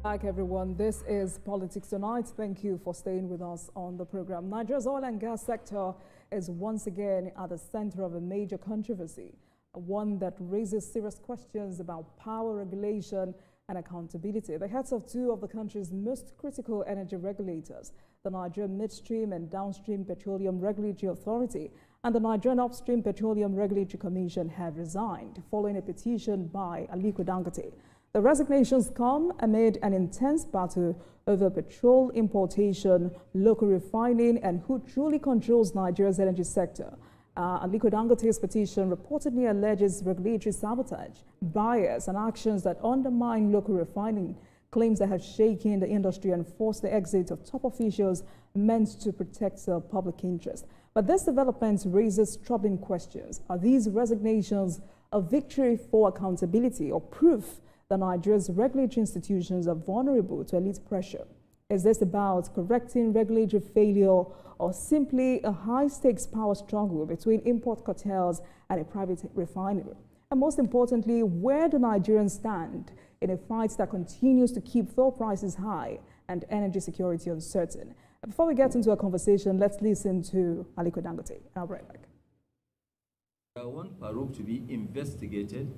Back, everyone. This is Politics Tonight. Thank you for staying with us on the program. Nigeria's oil and gas sector is once again at the center of a major controversy, one that raises serious questions about power regulation and accountability. The heads of two of the country's most critical energy regulators, the Nigerian Midstream and Downstream Petroleum Regulatory Authority and the Nigerian Upstream Petroleum Regulatory Commission, have resigned following a petition by Aliko Dangote. The resignations come amid an intense battle over petrol importation, local refining, and who truly controls Nigeria's energy sector. Aliko Dangote's petition reportedly alleges regulatory sabotage, bias, and actions that undermine local refining, claims that have shaken the industry and forced the exit of top officials meant to protect the public interest. But this development raises troubling questions. Are these resignations a victory for accountability or proof that Nigeria's regulatory institutions are vulnerable to elite pressure? Is this about correcting regulatory failure or simply a high-stakes power struggle between import cartels and a private refinery? And most importantly, where do Nigerians stand in a fight that continues to keep fuel prices high and energy security uncertain? Before we get into a conversation, let's listen to Aliko Dangote. I'll be right back. I want Farouk to be investigated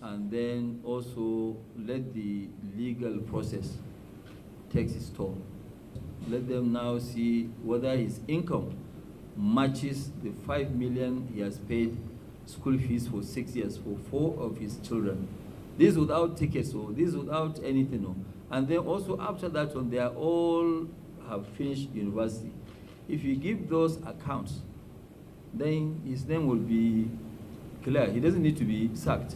and then also let the legal process take its toll. Let them now see whether his income matches the 5 million he has paid school fees for 6 years for 4 of his children. This without tickets, or this without anything. No. And then also after that one, they are all have finished university. If you give those accounts, then his name will be clear. He doesn't need to be sacked.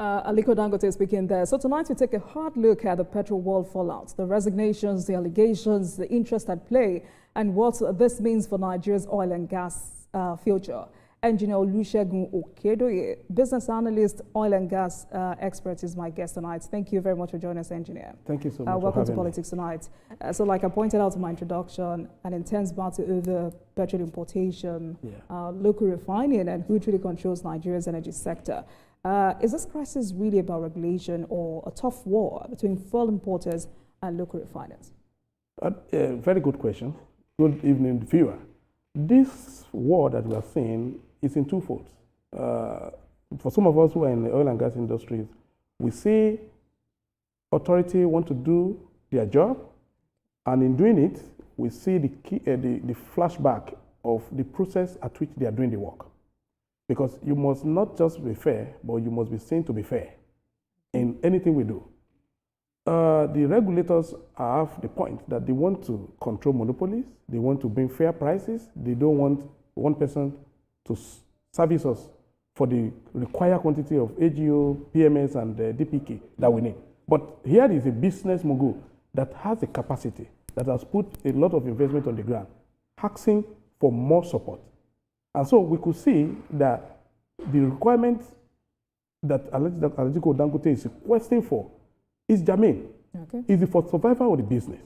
Aliko Dangote speaking there. So tonight we take a hard look at the petrol world fallout, the resignations, the allegations, the interest at play, and what this means for Nigeria's oil and gas future. Engineer Olusegun Okedoye, business analyst, oil and gas expert, is my guest tonight. Thank you very much for joining us, Engineer. Thank you so much. Welcome to Politics Tonight. So like I pointed out in my introduction, an intense battle over petrol importation, local refining, and who truly controls Nigeria's energy sector. Is this crisis really about regulation or a tough war between fuel importers and local refiners? Very good question. Good evening, viewer. This war that we are seeing is in two folds. For some of us who are in the oil and gas industries, we see authority want to do their job, and in doing it, we see the flashback of the process at which they are doing the work. Because you must not just be fair, but you must be seen to be fair in anything we do. The regulators have the point that they want to control monopolies, they want to bring fair prices, they don't want one person to service us for the required quantity of AGO, PMS, and DPK that we need. But here is a business mogul that has the capacity, that has put a lot of investment on the ground, asking for more support. And so we could see that the requirement that Aliko Dangote is requesting for is germane. Okay. Is for survival of the business.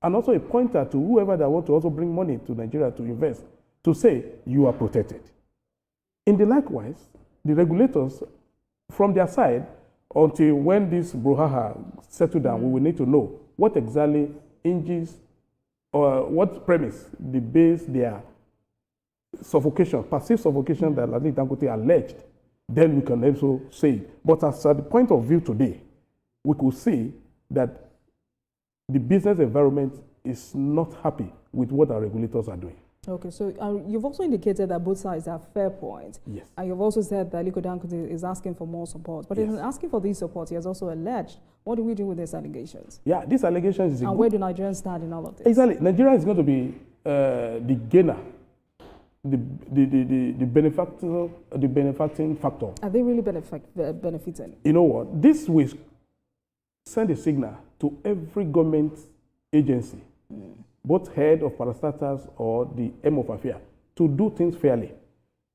And also a pointer to whoever that want to also bring money to Nigeria to invest, to say you are protected. In the likewise, the regulators from their side, until when this brouhaha settle down, we will need to know what exactly hinges or what premise they base their suffocation, passive suffocation that Aliko Dangote alleged, then we can also say it. But as at the point of view today, we could see that the business environment is not happy with what our regulators are doing. Okay, so you've also indicated that both sides have fair points. Yes. And you've also said that Aliko Dangote is asking for more support. But in asking for this support, he has also alleged. What do we do with these allegations? Yeah, these allegations is and where do Nigerians stand in all of this? Exactly. Nigeria is going to be the gainer, the benefiting factor. Are they really benefiting? You know what? This will send a signal to every government agency, both head of parastatals or the aim of affair, to do things fairly.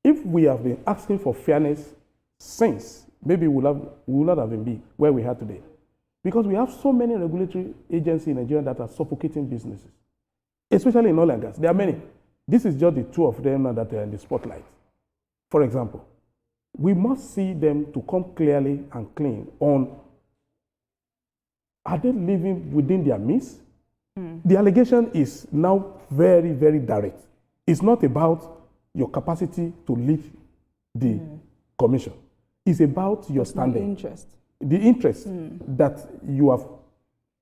If we have been asking for fairness since, maybe we will not have been where we are today. Because we have so many regulatory agencies in Nigeria that are suffocating businesses, especially in oil and gas. There are many. This is just the two of them that are in the spotlight. For example, we must see them to come clearly and clean on, are they living within their means? The allegation is now very, very direct. It's not about your capacity to lead the commission. It's about your standing. The interest that you have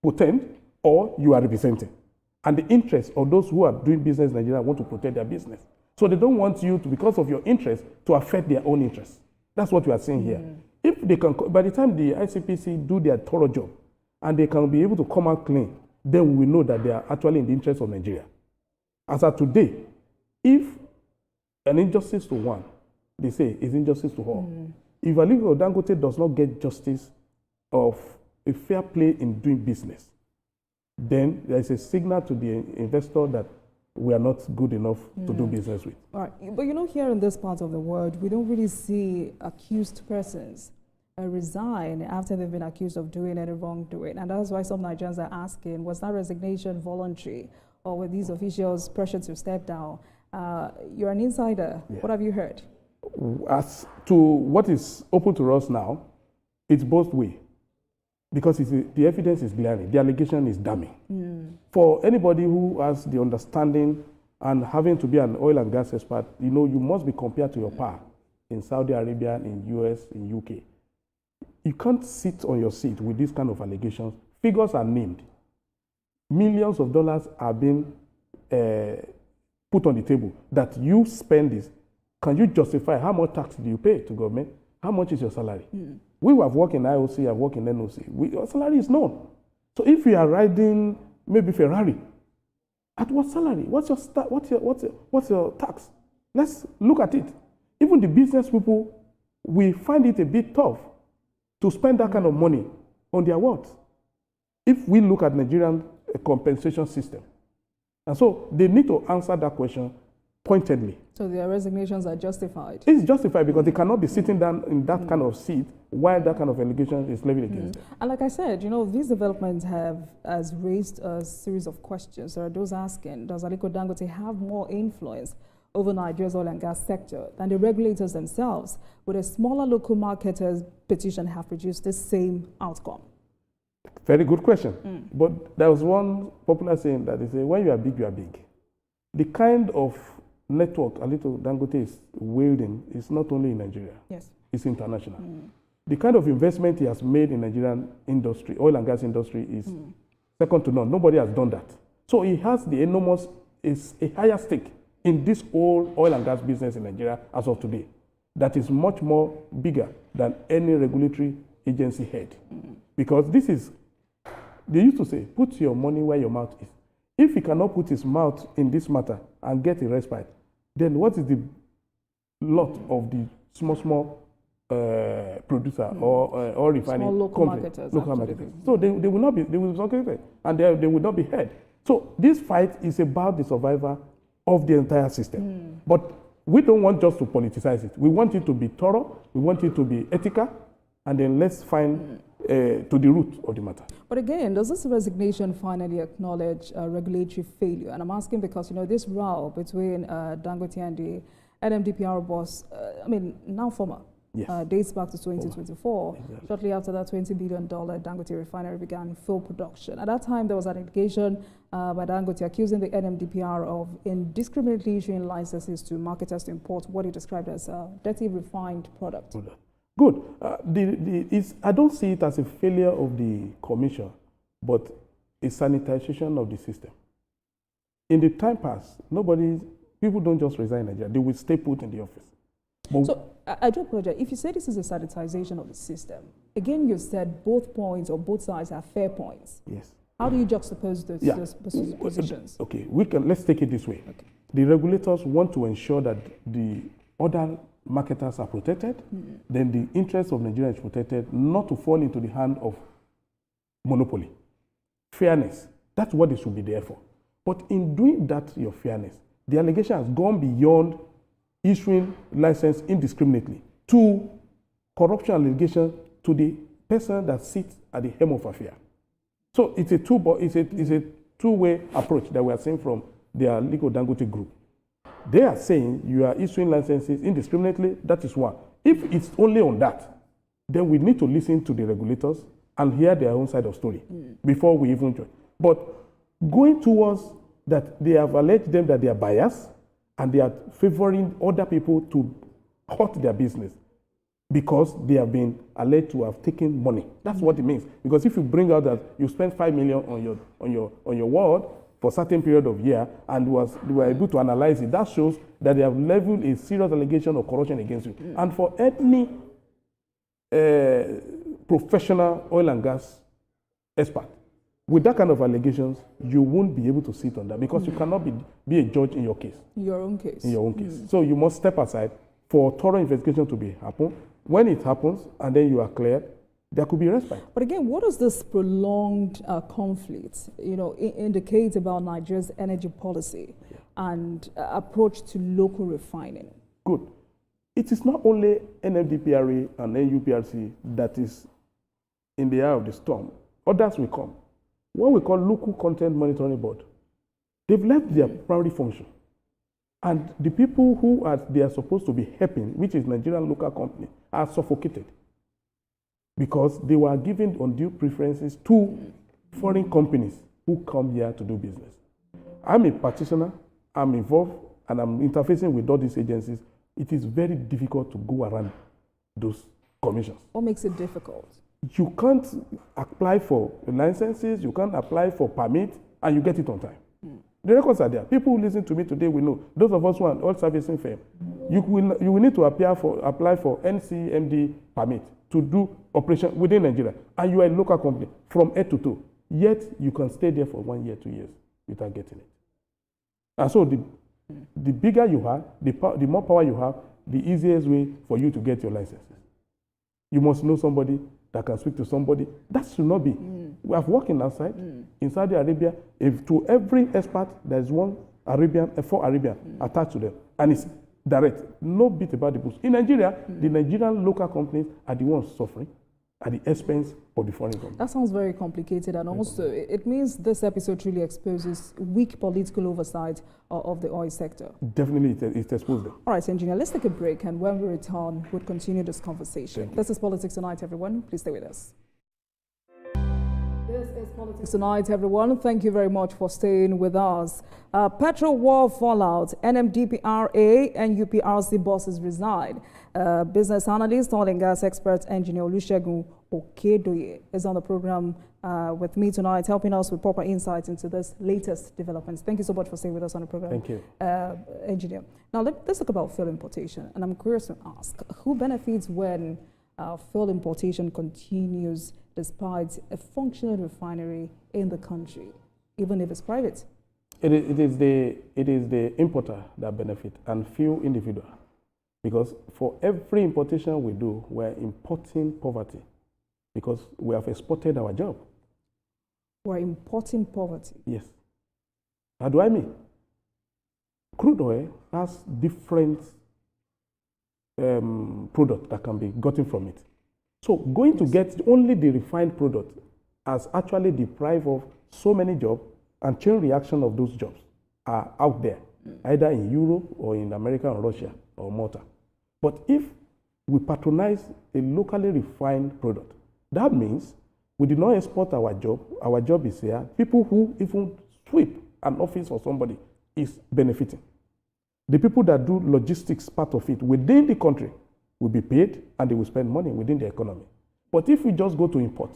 potent or you are representing. And the interest of those who are doing business in Nigeria want to protect their business. So they don't want you to, because of your interest, to affect their own interests. That's what we are saying here. If they can, by the time the ICPC do their thorough job and they can be able to come out clean, then we will know that they are actually in the interest of Nigeria. As of today, if an injustice to one, they say, is injustice to all. If Aliko Dangote does not get justice of a fair play in doing business, then there is a signal to the investor that we are not good enough to do business with. All right, but you know, here in this part of the world, we don't really see accused persons resign after they've been accused of doing any wrongdoing. And that's why some Nigerians are asking, was that resignation voluntary, or were these officials pressured to step down? You're an insider. Yeah. What have you heard? As to what is open to us now, it's both ways. Because the evidence is glaring, the allegation is damning. For anybody who has the understanding and having to be an oil and gas expert, you know, you must be compared to your par in Saudi Arabia, in US, in UK. You can't sit on your seat with this kind of allegations. Figures are named. Millions of dollars are being put on the table that you spend this. Can you justify how much tax do you pay to government? How much is your salary? We have worked in IOC, have worked in NOC. Your salary is known. So if you are riding maybe Ferrari, at what salary? What's your tax? Let's look at it. Even the business people, we find it a bit tough to spend that kind of money on their words. If we look at Nigerian compensation system, and so they need to answer that question pointedly. So their resignations are justified? It's justified because they cannot be sitting down in that kind of seat while that kind of allegation is levied against them. And like I said, you know, these developments has raised a series of questions. There are those asking, does Aliko Dangote have more influence over Nigeria's oil and gas sector than the regulators themselves? Would a smaller local marketers petition have produced the same outcome? Very good question. But there was one popular saying that they say, when you are big, you are big. The kind of network Aliko Dangote is wielding is not only in Nigeria. Yes. It's international. The kind of investment he has made in Nigerian industry, oil and gas industry, is second to none. Nobody has done that. So he has the enormous, is a higher stake in this whole oil and gas business in Nigeria as of today. That is much more bigger than any regulatory agency head. Because this is, they used to say, put your money where your mouth is. If he cannot put his mouth in this matter and get a respite, then what is the lot of the small producer or refining local marketers? Local marketers. So they will not be, they will be segregated and they will not be heard. So this fight is about the survival of the entire system. But we don't want just to politicize it. We want it to be thorough. We want it to be ethical. And then let's find to the root of the matter. But again, does this resignation finally acknowledge regulatory failure? And I'm asking because, you know, this row between Dangote and the NMDPRA boss, now former, dates back to 2024. Exactly. Shortly after that $20 billion Dangote refinery began full production. At that time, there was an allegation by Dangote accusing the NMDPRA of indiscriminately issuing licenses to marketers to import what he described as dirty refined product. Good. I don't see it as a failure of the commission, but a sanitization of the system. In the time past, people don't just resign in Nigeria. They will stay put in the office. But so I do apologize. If you say this is a sanitization of the system, again, you said both points or both sides are fair points. Yes. How do you juxtapose those positions? Okay, let's take it this way. Okay. The regulators want to ensure that the other marketers are protected, then the interest of Nigeria is protected, not to fall into the hand of monopoly. Fairness, that's what it should be there for. But in doing that, your fairness, the allegation has gone beyond issuing license indiscriminately to corruption allegation to the person that sits at the helm of affair. So it's a two-way approach that we are seeing from the Aliko Dangote group. They are saying you are issuing licenses indiscriminately, that is one. If it's only on that, then we need to listen to the regulators and hear their own side of story before we even join. But going towards that they have alleged them that they are biased and they are favoring other people to hurt their business because they have been alleged to have taken money. That's what it means. Because if you bring out that you spent 5 million on your ward for a certain period of year and they were able to analyze it, that shows that they have leveled a serious allegation of corruption against you. And for any professional oil and gas expert, with that kind of allegations, you won't be able to sit on that because you cannot be a judge in your case. In your own case. In your own case. So you must step aside for thorough investigation to be happen. When it happens and then you are cleared, there could be respite. But again, what does this prolonged conflict, indicate about Nigeria's energy policy and approach to local refining? Good. It is not only NMDPRA and NUPRC that is in the eye of the storm. Others will come. What we call local content monitoring board. They've left their primary function. And the people who they are supposed to be helping, which is Nigerian local company, are suffocated because they were giving undue preferences to foreign companies who come here to do business. I'm a practitioner, I'm involved, and I'm interfacing with all these agencies. It is very difficult to go around those commissions. What makes it difficult? You can't apply for licenses, you can't apply for permit, and you get it on time. The records are there. People who listen to me today will know. Those of us who are an oil servicing firm, you will need to apply for NCMD permit to do operation within Nigeria. And you are a local company from head to toe. Yet you can stay there for 1 year, 2 years without getting it. And so the bigger you are, the more power you have, the easiest way for you to get your licenses. You must know somebody that can speak to somebody. That should not be. We have working outside in Saudi Arabia. If to every expert there is one Arabian, four Arabian attached to them, and it's direct. No bit about the bush. In Nigeria, the Nigerian local companies are the ones suffering at the expense of the foreign companies. That sounds very complicated, and also it means this episode really exposes weak political oversight of the oil sector. Definitely, it exposed them. All right, engineer, let's take a break, and when we return, we'll continue this conversation. This is Politics Tonight, everyone. Please stay with us. This is Politics Tonight, everyone. Thank you very much for staying with us. Petrol war fallout, NMDPRA and NUPRC bosses resign. Business analyst, oil and gas expert, engineer Olusegun Okedoye is on the program with me tonight, helping us with proper insights into this latest developments. Thank you so much for staying with us on the program. Thank you. Engineer. Now, let's talk about fuel importation. And I'm curious to ask, who benefits when fuel importation continues despite a functional refinery in the country, even if it's private? It is the importer that benefit and few individual. Because for every importation we do, we're importing poverty because we have exported our job. We're importing poverty? Yes. How do I mean? Crude oil has different products that can be gotten from it. So going to get only the refined product has actually deprived of so many jobs, and chain reaction of those jobs are out there, either in Europe or in America or Russia or Malta. But if we patronize a locally refined product, that means we did not export our job is here. People who even sweep an office for somebody is benefiting. The people that do logistics part of it within the country will be paid and they will spend money within the economy. But if we just go to import,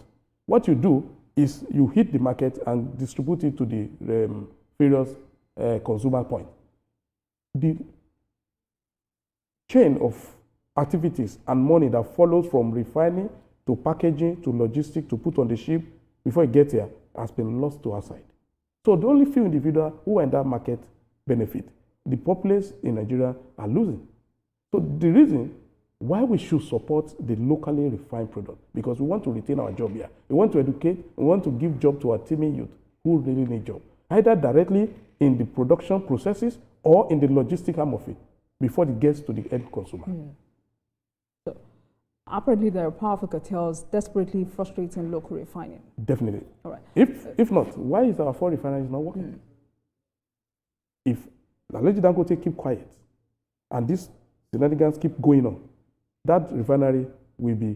what you do is you hit the market and distribute it to the various consumer points. The chain of activities and money that follows from refining to packaging to logistics to put on the ship before it gets here has been lost to our side. So the only few individuals who are in that market benefit. The populace in Nigeria are losing. So the reason why we should support the locally refined product, because we want to retain our job here. We want to educate, we want to give job to our teeming youth who really need job, either directly in the production processes or in the logistic arm of it before it gets to the end consumer. So, apparently there are powerful cartels desperately frustrating local refining. Definitely. All right. If not, why is our four refineries not working? If Alhaji Dangote keep quiet and these shenanigans keep going on, that refinery will be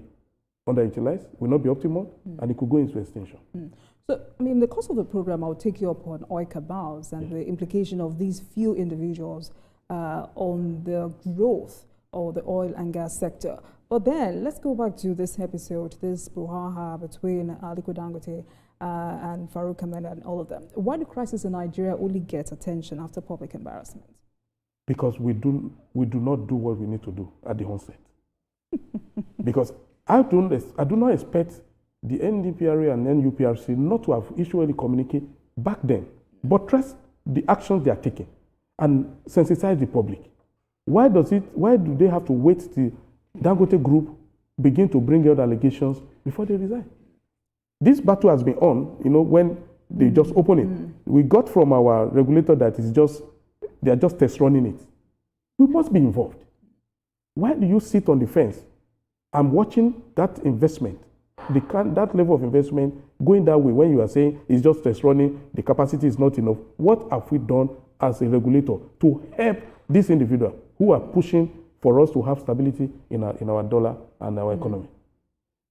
underutilized, will not be optimal, and it could go into extinction. So, I mean, in the course of the program, I'll take you up on oil cabals and the implication of these few individuals on the growth of the oil and gas sector. But then, let's go back to this episode, this brouhaha between Aliko Dangote and Farouk Ahmed and all of them. Why the crisis in Nigeria only gets attention after public embarrassment? Because we do not do what we need to do at the onset. Because I do not expect the NDPRA and NUPRC not to have issued any communique back then, but trust the actions they are taking and sensitize the public. Why do they have to wait till Dangote Group begin to bring out allegations before they resign? This battle has been on, when they just open it. We got from our regulator that they are just test running it. We must be involved. Why do you sit on the fence? I'm watching that investment, that level of investment going that way when you are saying it's just test running, the capacity is not enough. What have we done as a regulator to help these individuals who are pushing for us to have stability in our dollar and our economy?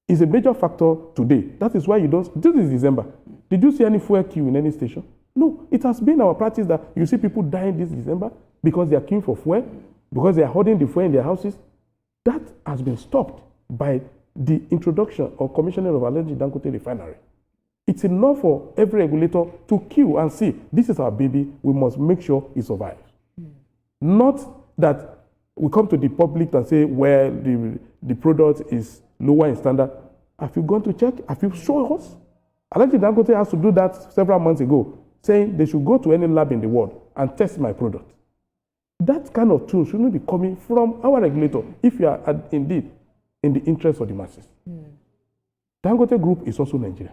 It's a major factor today. That is why this is December. Did you see any fuel queue in any station? No, it has been our practice that you see people dying this December because they are queuing for fuel, because they are holding the fuel in their houses. That has been stopped by the introduction or commissioning of alleged Dangote refinery. It's enough for every regulator to queue and see, this is our baby, we must make sure it survives. Not that we come to the public and say, well, the product is lower in standard. Have you gone to check? Have you shown us? Alleged Dangote has to do that several months ago, saying they should go to any lab in the world and test my product. That kind of tool shouldn't be coming from our regulator if you are indeed in the interest of the masses. Dangote Group is also Nigeria.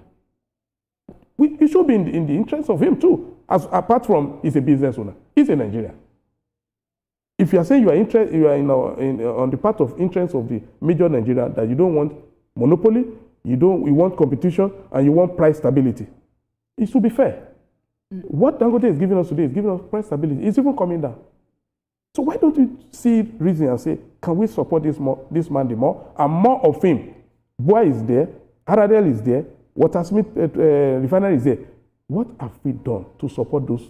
It should be in the interest of him too, apart from he's a business owner. He's a Nigerian. If you are saying you are on the part of interest of the major Nigeria, that you don't want monopoly, you want competition, and you want price stability, it should be fair. What Dangote is giving us today is giving us price stability. It's even coming down. So why don't we see reason and say, can we support this man the more? And more of him. Boy is there, Aradel is there, Watersmith refinery is there. What have we done to support those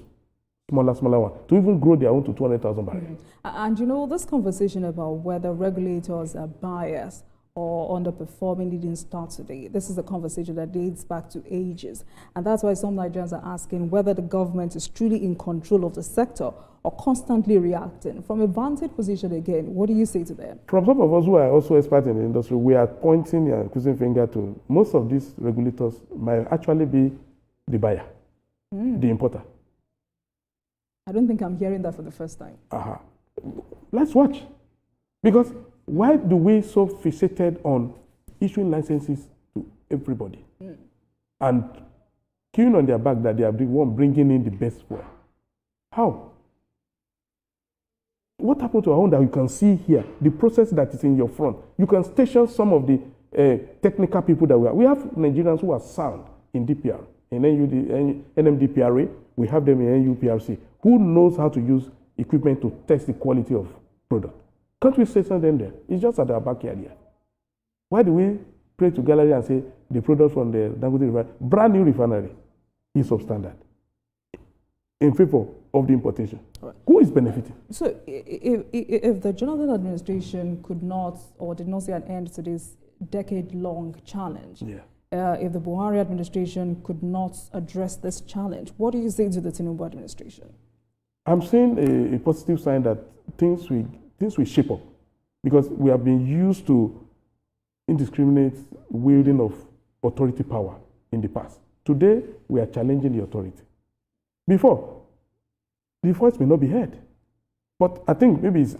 smaller ones, to even grow their own to 200,000 barrels? And this conversation about whether regulators are biased or underperforming didn't start today. This is a conversation that dates back to ages. And that's why some Nigerians are asking whether the government is truly in control of the sector or constantly reacting. From a vantage position again, what do you say to them? From some of us who are also experts in the industry, we are pointing and accusing finger to most of these regulators might actually be the buyer, the importer. I don't think I'm hearing that for the first time. Let's watch. Because why do we so fixated on issuing licenses to everybody and queuing on their back that they are the one bringing in the best fuel? How? What happened to our own that you can see here, the process that is in your front? You can station some of the technical people that we have. We have Nigerians who are sound in DPR, in NMDPRA, we have them in NUPRC, who knows how to use equipment to test the quality of product. Can't we station them there? It's just at our backyard here. Why do we pray to gallery and say the product from the Dangote refinery, brand new refinery, is substandard in favor of the importation? Right. Who is benefiting? So if the Jonathan administration could not or did not see an end to this decade-long challenge, if the Buhari administration could not address this challenge, what do you say to the Tinubu administration? I'm seeing a positive sign that things will shape up, because we have been used to indiscriminate wielding of authority power in the past. Today, we are challenging the authority. Before, the voice may not be heard. But I think maybe it's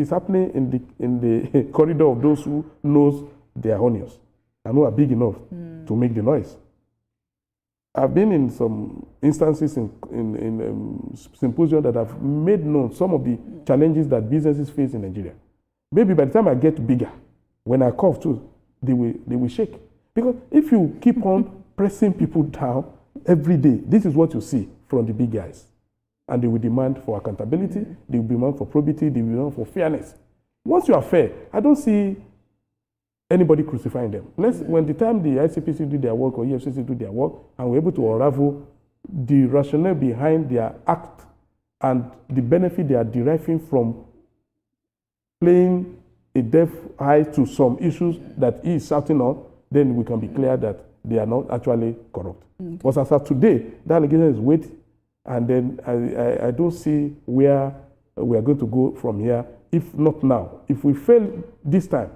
happening in the corridor of those who knows their onions and who are big enough to make the noise. I've been in some instances in symposiums that have made known some of the challenges that businesses face in Nigeria. Maybe by the time I get bigger, when I cough too, they will shake. Because if you keep on pressing people down every day, this is what you see from the big guys. And they will demand for accountability, they will demand for probity, they will demand for fairness. Once you are fair, I don't see anybody crucifying them. When the time the ICPC do their work or EFCC do their work, and we're able to unravel the rationale behind their act and the benefit they are deriving from playing a deaf eye to some issues that he is shouting on, then we can be clear that they are not actually corrupt. Okay. But as of today, that allegation is weight, and then I don't see where we are going to go from here, if not now. If we fail this time,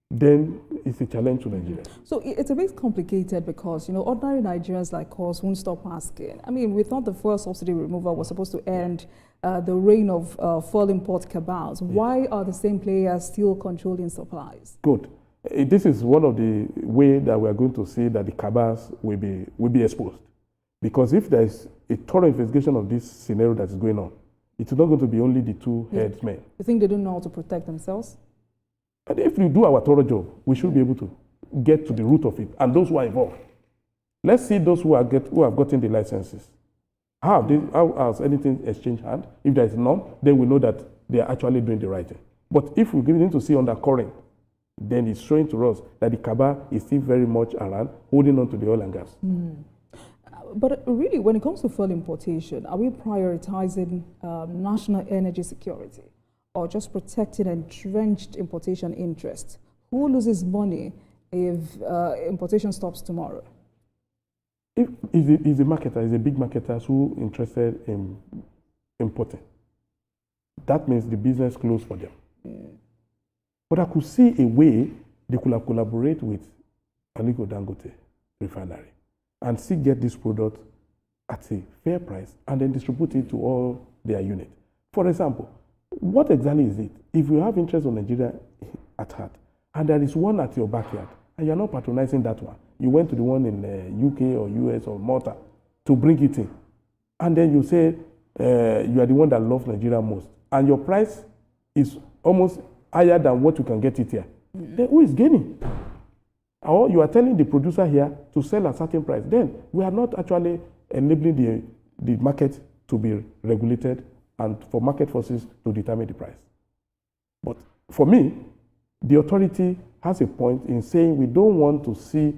then it's a challenge to Nigeria. So it's a bit complicated because, ordinary Nigerians like us won't stop asking. I mean, we thought the fuel subsidy removal was supposed to end the reign of fuel import cabals. Yeah. Why are the same players still controlling supplies? Good. This is one of the ways that we are going to see that the cabals will be exposed. Because if there is a thorough investigation of this scenario that is going on, it's not going to be only the two headsmen. You think they don't know how to protect themselves? But if we do our thorough job, we should be able to get to the root of it. And those who are involved, let's see those who have gotten the licenses. How has anything exchanged hand? If there is none, then we know that they are actually doing the right thing. But if we begin to see undercurrent, then it's showing to us that the cabal is still very much around, holding on to the oil and gas. But really, when it comes to fuel importation, are we prioritizing national energy security, or just protecting entrenched importation interests? Who loses money if importation stops tomorrow? If the marketer, is a big marketer who interested in importing, that means the business closed for them. But I could see a way they could have collaborate with Aliko Dangote refinery and still get this product at a fair price and then distribute it to all their units. For example, what exactly is it? If you have interest on Nigeria at heart, and there is one at your backyard, and you're not patronizing that one, you went to the one in UK or US or Malta to bring it in, and then you say you are the one that loves Nigeria most, and your price is almost higher than what you can get it here, then who is gaining? Or you are telling the producer here to sell at a certain price, then we are not actually enabling the market to be regulated and for market forces to determine the price. But for me, the authority has a point in saying we don't want to see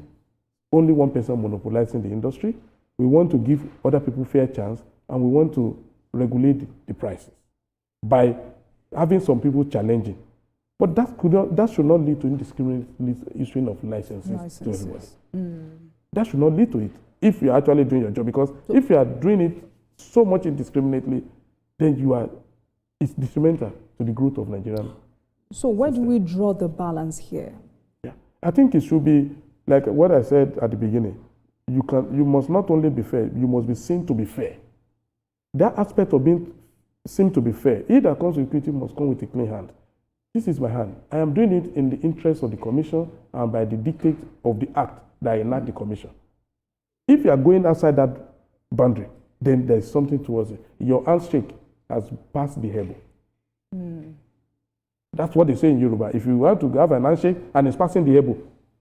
only one person monopolizing the industry. We want to give other people fair chance, and we want to regulate the prices by having some people challenging. But that should not lead to indiscriminate issuing of licenses to everybody. That should not lead to it if you're actually doing your job. Because if you are doing it so much indiscriminately, then it's detrimental to the growth of Nigerian. So where do we draw the balance here? Yeah, I think it should be like what I said at the beginning. You must not only be fair, you must be seen to be fair. That aspect of being seen to be fair, he that comes with equity must come with a clean hand. This is my hand. I am doing it in the interest of the commission and by the dictate of the act that enact the commission. If you are going outside that boundary, then there is something towards it. Your handshake has passed the hurdle. That's what they say in Yoruba. If you want to have an handshake and it's passing the hurdle,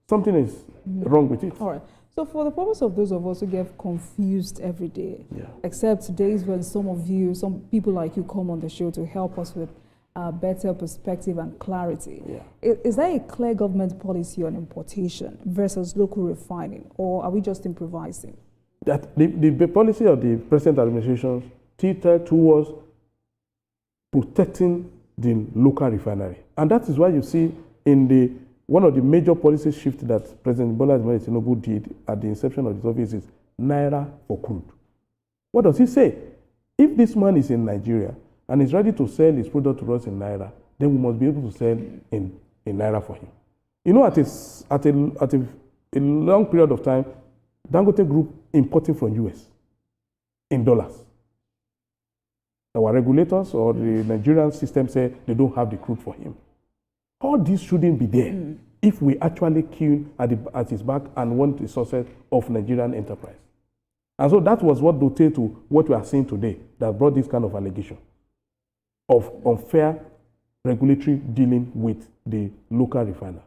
something is wrong with it. All right. So for the purpose of those of us who get confused every day, except days when some people like you come on the show to help us with better perspective and clarity. Is there a clear government policy on importation versus local refining, or are we just improvising? That the policy of the present administration tilted towards protecting the local refinery. And that is why you see in one of the major policy shifts that President Bola Tinubu did at the inception of his office is Naira for crude. What does he say? If this man is in Nigeria and is ready to sell his product to us in Naira, then we must be able to sell in Naira for him. You know, at a long period of time, Dangote Group importing from US in dollars. Our regulators or the Nigerian system say they don't have the crude for him. All this shouldn't be there if we actually queue at his back and want the success of Nigerian enterprise. And so that was what dictated to what we are seeing today that brought this kind of allegation of unfair regulatory dealing with the local refiners.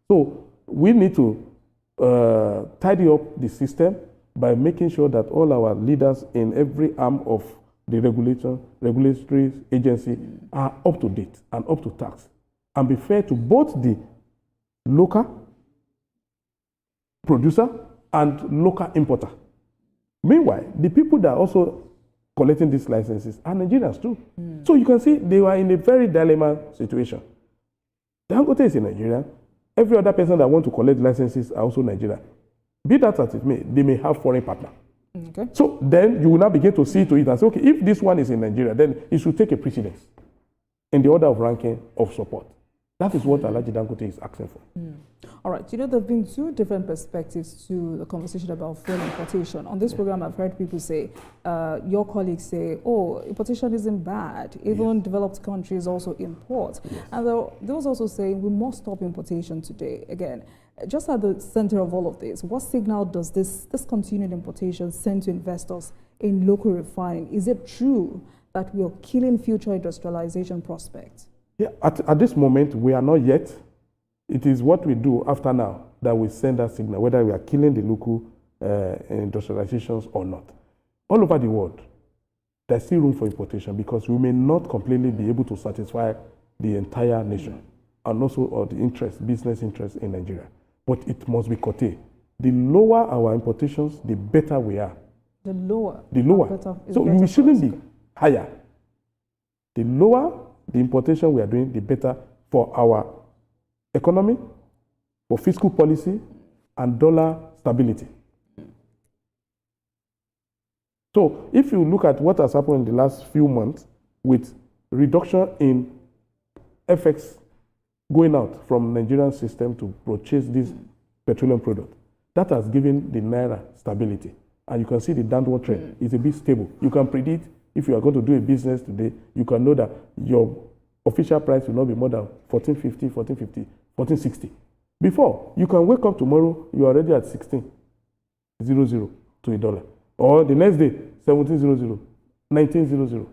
So we need to tidy up the system by making sure that all our leaders in every arm of the regulatory agency are up to date and up to task and be fair to both the local producer and local importer. Meanwhile, the people that are also collecting these licenses are Nigerians too. So you can see they were in a very dilemma situation. Dangote is in Nigeria. Every other person that wants to collect licenses are also Nigerian. Be that as it may, they may have foreign partner. Okay. So then you will now begin to see to it and say, okay, if this one is in Nigeria, then it should take a precedence in the order of ranking of support. That is what Alhaji Dangote is asking for. All right. You know, there have been two different perspectives to the conversation about fuel importation. On this program, I've heard people say, your colleagues say, oh, importation isn't bad. Even developed countries also import. And those also saying we must stop importation today. Again, just at the center of all of this, what signal does this continued importation send to investors in local refining? Is it true that we are killing future industrialization prospects? Yeah, at this moment, we are not yet. It is what we do after now that we send that signal, whether we are killing the local industrializations or not. All over the world, there's still room for importation because we may not completely be able to satisfy the entire nation and also the business interest in Nigeria. But it must be curtailed. The lower our importations, the better we are. The lower. The lower. So we shouldn't be higher. The lower the importation we are doing, the better for our economy, for fiscal policy, and dollar stability. So if you look at what has happened in the last few months with reduction in FX going out from Nigerian system to purchase this petroleum product, that has given the Naira stability. And you can see the downward trend is a bit stable. You can predict if you are going to do a business today, you can know that your official price will not be more than 14.50, 14.50, 14.60. Before, you can wake up tomorrow, you are already at 16.00 to a dollar. Or the next day, 17.00, 19.00.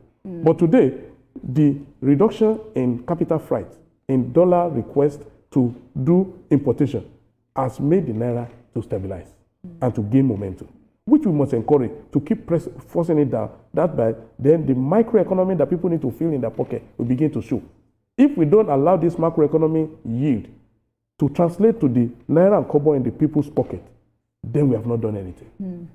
But today, the reduction in capital freight, in dollar request to do importation, has made the Naira to stabilize and to gain momentum, which we must encourage to keep forcing it down. That by then the microeconomy that people need to feel in their pocket will begin to show. If we don't allow this macroeconomy yield to translate to the Naira and Kobo in the people's pocket, then we have not done anything.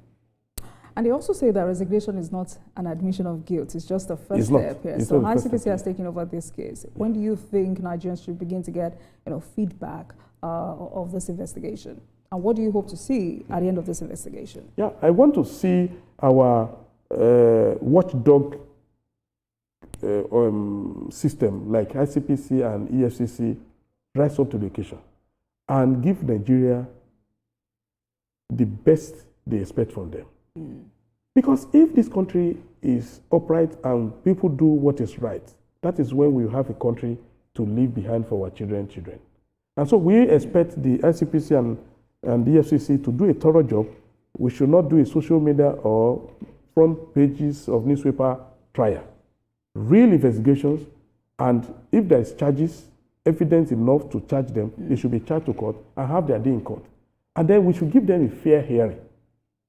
And they also say that resignation is not an admission of guilt. It's just a first step here. So ICPC has taken over this case. When do you think Nigerians should begin to get feedback of this investigation? And what do you hope to see at the end of this investigation? Yeah, I want to see our watchdog system like ICPC and EFCC rise up to the occasion and give Nigeria the best they expect from them. Because if this country is upright and people do what is right, that is when we have a country to leave behind for our children. And so we expect the ICPC and the EFCC to do a thorough job. We should not do a social media or front pages of newspaper trial. Real investigations, and if there is charges, evidence enough to charge them, they should be charged to court and have their day in court. And then we should give them a fair hearing.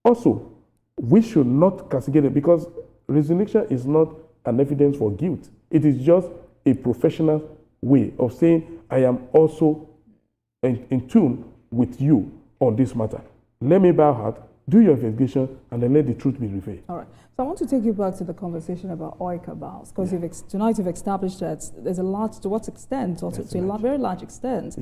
Also, we should not castigate it because resignation is not an evidence for guilt. It is just a professional way of saying, I am also in tune with you on this matter. Let me bow out, do your investigation, and then let the truth be revealed. All right. So I want to take you back to the conversation about oil cabals, because tonight you've established that there's a lot, to what extent, or to a very large extent,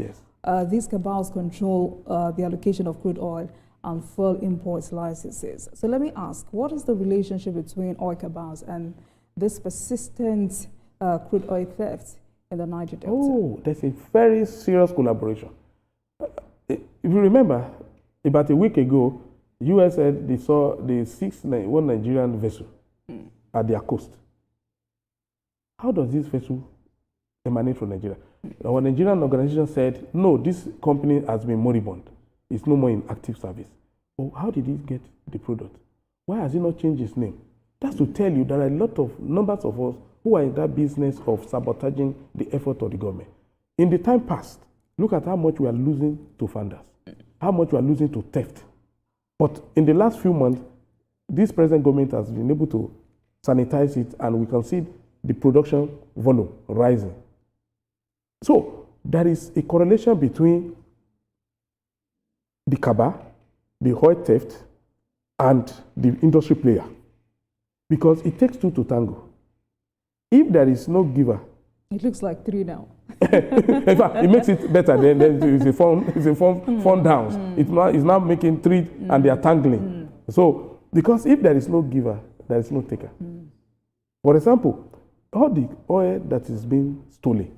these cabals control the allocation of crude oil and fuel import licenses. So let me ask, what is the relationship between oil cabals and this persistent crude oil theft in the Niger Delta? Oh, there's a very serious collaboration. If you remember, about a week ago, US said they saw one Nigerian vessel at their coast. How does this vessel emanate from Nigeria? Our Nigerian organization said, no, this company has been moribund. It's no more in active service. Well, how did he get the product? Why has he not changed his name? That's to tell you there are a lot of numbers of us who are in that business of sabotaging the effort of the government. In the time past, look at how much we are losing to funders, how much we are losing to theft. But in the last few months, this present government has been able to sanitize it, and we can see the production volume rising. So there is a correlation between the cabal, the oil theft, and the industry player, because it takes two to tango. If there is no giver, it looks like three now. in fact, it makes it better. Then it's a phone downs. It's now making three, and they are tangling. So because if there is no giver, there is no taker. For example, all the oil that is being stolen,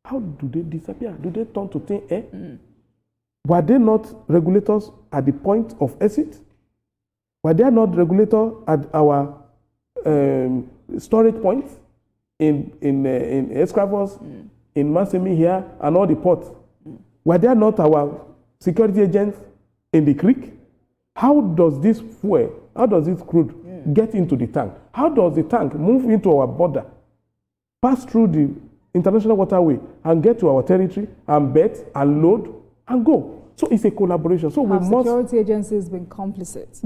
how do they disappear? Do they turn to thin air? Were they not regulators at the point of exit? Were there not regulators at our storage points in Escravos, in Masemi here, and all the ports? Were there not our security agents in the creek? How does this fuel, how does this crude get into the tank? How does the tank move into our border, pass through the international waterway, and get to our territory, and bet, and load, and go? So it's a collaboration. So have we must. Security agencies been complicit?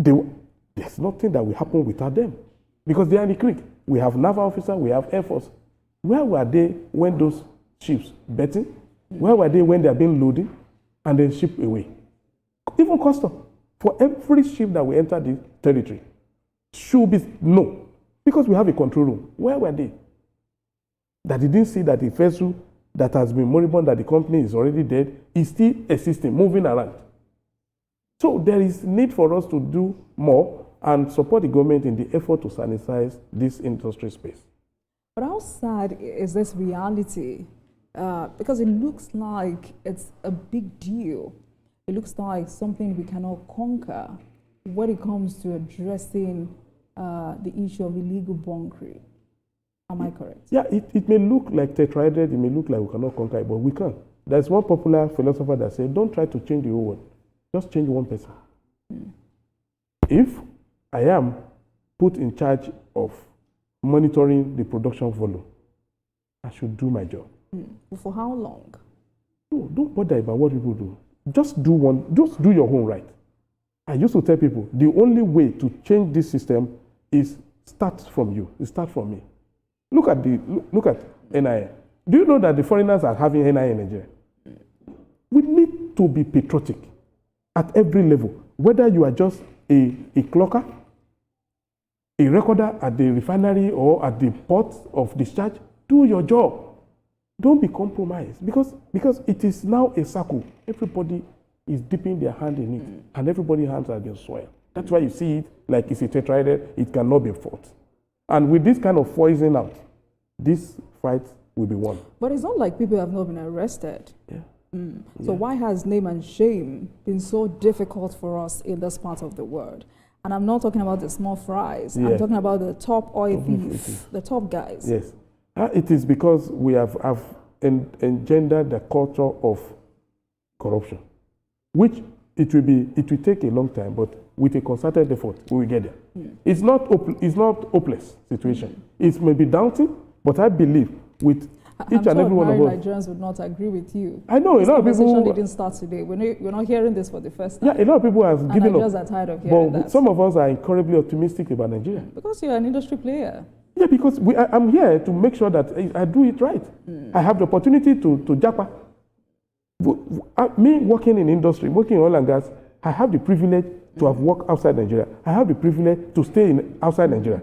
There's nothing that will happen without them, because they are in the creek. We have naval officers, we have air force. Where were they when those ships betting? Where were they when they are being loaded and then shipped away? Even custom. For every ship that will enter the territory, should be no, because we have a control room. Where were they? That they didn't see that the vessel that has been moribund, that the company is already dead, is still existing, moving around. So there is need for us to do more and support the government in the effort to sanitize this industry space. But how sad is this reality? Because it looks like it's a big deal. It looks like something we cannot conquer when it comes to addressing the issue of illegal bunkering. Am I correct? Yeah, it may look like tetrahedral, it may look like we cannot conquer it, but we can. There's one popular philosopher that said, don't try to change the whole world, just change one person. If I am put in charge of monitoring the production volume, I should do my job. For how long? No, don't bother about what people do. Just do your own right. I used to tell people, the only way to change this system is start from you, start from me. Look at NIA. Do you know that the foreigners are having NIA in Nigeria? We need to be patriotic at every level, whether you are just a clocker, a recorder at the refinery or at the port of discharge. Do your job. Don't be compromised, because it is now a circle. Everybody is dipping their hand in it, and everybody's hands are being soiled. That's why you see it like it's a tetrahedral, it cannot be fought. And with this kind of poison out, this fight will be won. But it's not like people have not been arrested. Yeah. So why has name and shame been so difficult for us in this part of the world? And I'm not talking about the small fries. I'm talking about the top oil thieves, the top guys. Yes. It is because we have engendered the culture of corruption, which it will take a long time, but with a concerted effort, we will get there. It's not hopeless situation. It may be daunting, but I believe with each and every one of us. Nigerians would not agree with you. I know a lot of people. This conversation didn't start today. We're not hearing this for the first time. Yeah, a lot of people have given up. Nigerians are tired of hearing that. But some of us are incredibly optimistic about Nigeria. Because you're an industry player. Yeah, because I'm here to make sure that I do it right. I have the opportunity to japa. Me working in industry, working in oil and gas, I have the privilege to have worked outside Nigeria. I have the privilege to stay outside Nigeria.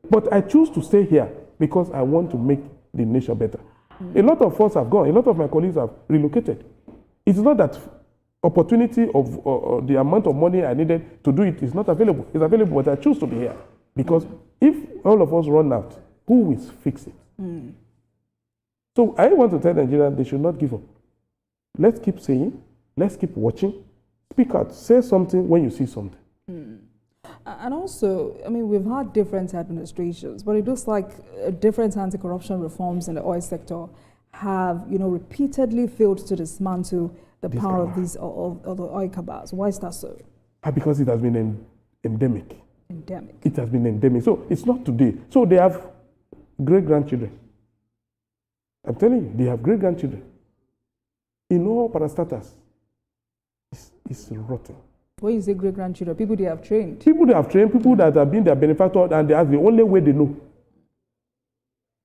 But I choose to stay here because I want to make the nation better. A lot of us have gone. A lot of my colleagues have relocated. It's not that opportunity of the amount of money I needed to do it is not available. It's available, but I choose to be here. Because if all of us run out, who will fix it? So I want to tell Nigerians they should not give up. Let's keep saying, let's keep watching, speak out, say something when you see something. And also, I mean, we've had different administrations, but it looks like different anti-corruption reforms in the oil sector have, repeatedly failed to dismantle the power of these of the oil cabals. Why is that so? Because it has been endemic. Endemic. It has been endemic. So it's not today. So they have great-grandchildren. I'm telling you, they have great-grandchildren. In all parastatals, it's rotten. When you say great-grandchildren, people they have trained. People they have trained, people that have been their benefactor, and that's the only way they know.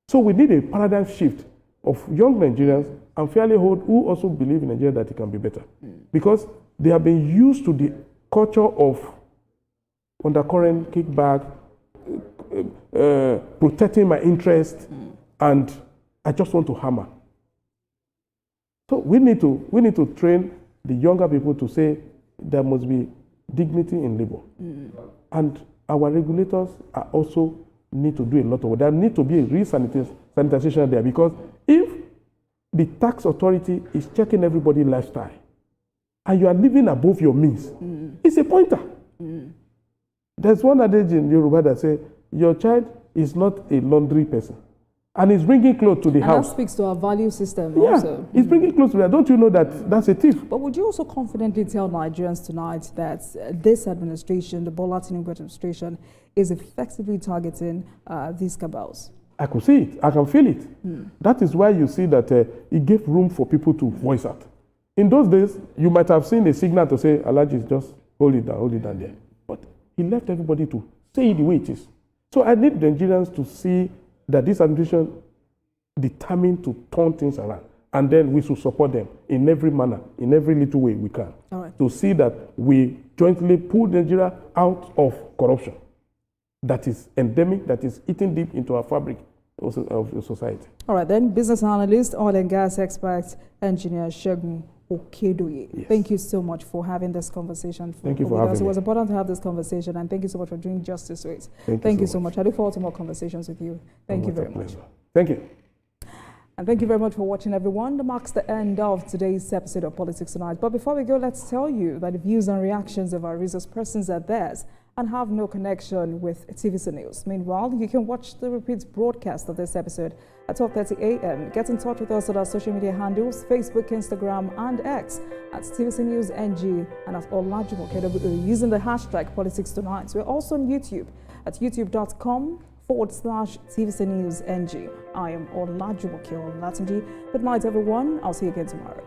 So we need a paradigm shift of young Nigerians and fairly old who also believe in Nigeria that it can be better. Because they have been used to the culture of undercurrent, kickback, protecting my interest, and I just want to hammer. So we need to train the younger people to say there must be dignity in labor. And our regulators are also need to do a lot of work. There need to be a re-sanitization there, because if the tax authority is checking everybody's lifestyle and you are living above your means, it's a pointer. There's one adage in Yoruba that says, your child is not a laundry person. And he's bringing clothes to the house. And that speaks to our value system yeah, also. He's bringing clothes to that. Don't you know that that's a thief? But would you also confidently tell Nigerians tonight that this administration, the Bola Tinubu administration, is effectively targeting these cabals? I could see it. I can feel it. That is why you see that it gave room for people to voice out. In those days, you might have seen a signal to say, Alhaji, just hold it down there. But he left everybody to say it the way it is. So I need Nigerians to see that this administration determined to turn things around, and then we should support them in every manner, in every little way we can, to see that we jointly pull Nigeria out of corruption that is endemic, that is eating deep into our fabric of society. All right, then, business analyst, oil and gas expert, engineer Segun Okedoye. Yes. Thank you so much for having this conversation. Thank you for having me. It was important to have this conversation, and thank you so much for doing justice to it. Thank you so much. I look forward to more conversations with you. Thank you very much. Thank you. And thank you very much for watching, everyone. That marks the end of today's episode of Politics Tonight. But before we go, let's tell you that the views and reactions of our resource persons are theirs and have no connection with TVC News. Meanwhile, you can watch the repeat broadcast of this episode at 12:30 a.m. Get in touch with us at our social media handles, Facebook, Instagram, and X at TVC News NG and at Olajumo KWO using the hashtag Politics Tonight. We're also on YouTube at youtube.com/TVC News NG. I am Olajumo Latinji. Good night, everyone. I'll see you again tomorrow.